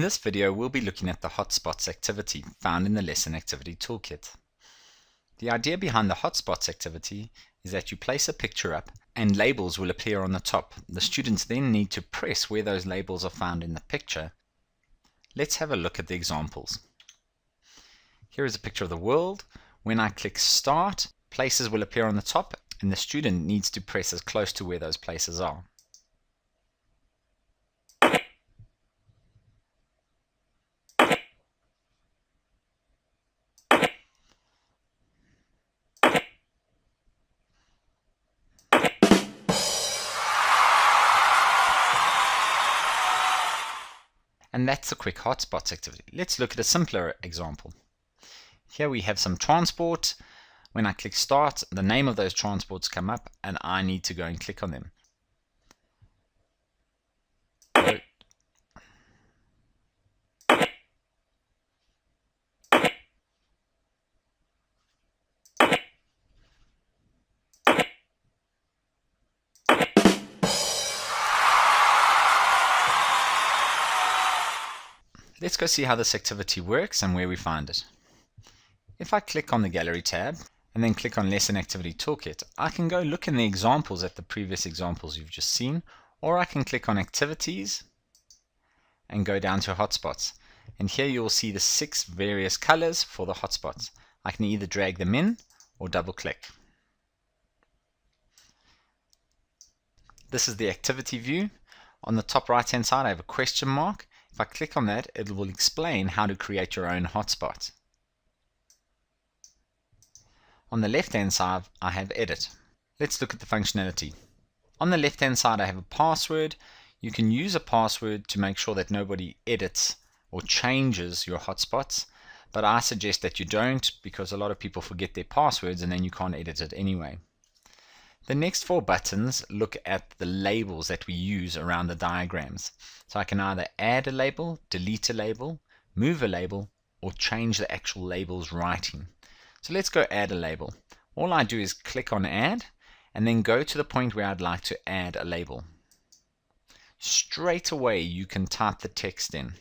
this video, we'll be looking at the Hotspots activity found in the Lesson Activity Toolkit. The idea behind the Hotspots activity is that you place a picture up and labels will appear on the top. The students then need to press where those labels are found in the picture. Let's have a look at the examples. Here is a picture of the world. When I click Start, places will appear on the top and the student needs to press as close to where those places are. And that's a quick Hotspots activity. Let's look at a simpler example. Here we have some transport. When I click Start, the name of those transports come up and I need to go and click on them. Let's go see how this activity works and where we find it. If I click on the Gallery tab and then click on Lesson Activity Toolkit, I can go look in the examples at the previous examples you've just seen, or I can click on Activities and go down to Hotspots. And here you will see the 6 various colors for the hotspots. I can either drag them in or double click. This is the activity view. On the top right hand side I have a question mark. If I click on that, it will explain how to create your own hotspot. On the left hand side I have Edit. Let's look at the functionality. On the left hand side I have a password. You can use a password to make sure that nobody edits or changes your hotspots, but I suggest that you don't, because a lot of people forget their passwords and then you can't edit it anyway. The next 4 buttons look at the labels that we use around the diagrams. So I can either add a label, delete a label, move a label, or change the actual label's writing. So let's go add a label. All I do is click on Add and then go to the point where I'd like to add a label. Straight away you can type the text in.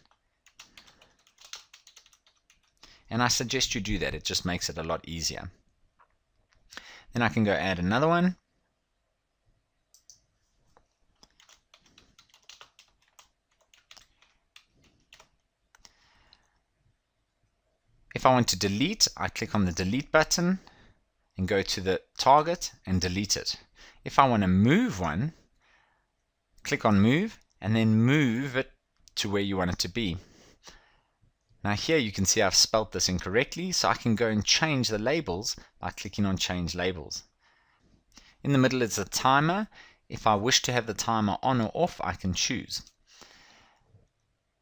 And I suggest you do that, it just makes it a lot easier. Then I can go add another one. If I want to delete, I click on the delete button and go to the target and delete it. If I want to move one, click on move and then move it to where you want it to be. Now here you can see I've spelt this incorrectly, so I can go and change the labels by clicking on change labels. In the middle is a timer. If I wish to have the timer on or off, I can choose.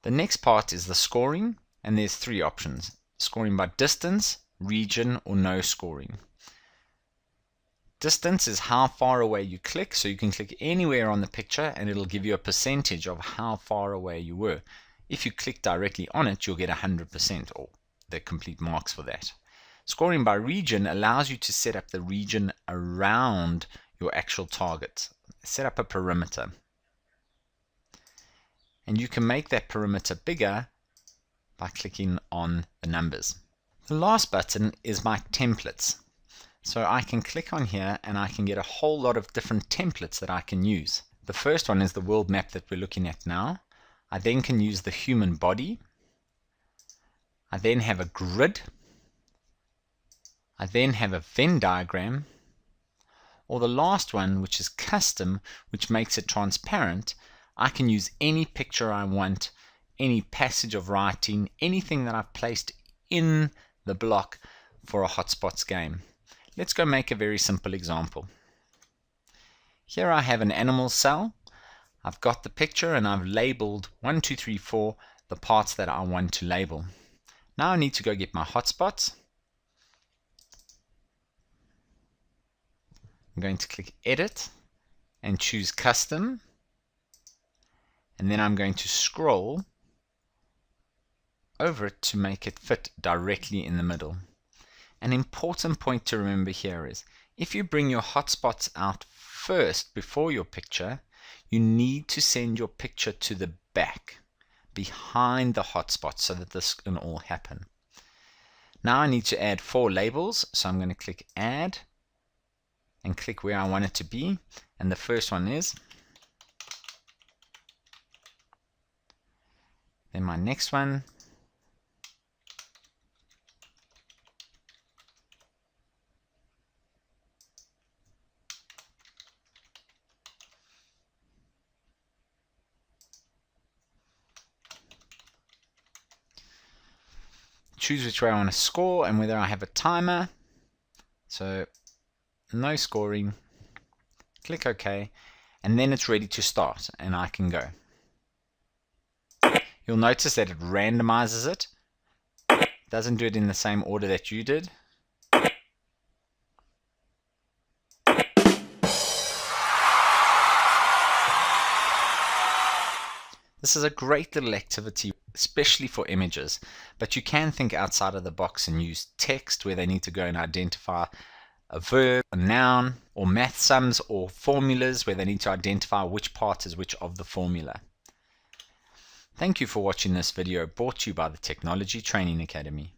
The next part is the scoring, and there's 3 options. Scoring by distance, region, or no scoring. Distance is how far away you click, so you can click anywhere on the picture and it'll give you a percentage of how far away you were. If you click directly on it, you'll get 100% or the complete marks for that. Scoring by region allows you to set up the region around your actual target. Set up a perimeter. And you can make that perimeter bigger by clicking on the numbers. The last button is my templates. So I can click on here and I can get a whole lot of different templates that I can use. The first one is the world map that we're looking at now. I then can use the human body. I then have a grid. I then have a Venn diagram. Or the last one, which is custom, which makes it transparent. I can use any picture I want, any passage of writing, anything that I've placed in the block for a hotspots game. Let's go make a very simple example. Here I have an animal cell. I've got the picture and I've labeled 1, 2, 3, 4 the parts that I want to label. Now I need to go get my hotspots. I'm going to click Edit and choose Custom, and then I'm going to scroll over it to make it fit directly in the middle. An important point to remember here is if you bring your hotspots out first before your picture, you need to send your picture to the back. behind the hotspot so that this can all happen. Now I need to add 4 labels, so I'm going to click Add and click where I want it to be, and the first one is. Then my next one. Choose which way I want to score and whether I have a timer. So no scoring. Click OK, and then it's ready to start and I can go. You'll notice that it randomizes it. It doesn't do it in the same order that you did. This is a great little activity, especially for images, but you can think outside of the box and use text where they need to go and identify a verb, a noun, or math sums or formulas where they need to identify which part is which of the formula. Thank you for watching this video brought to you by the Technology Training Academy.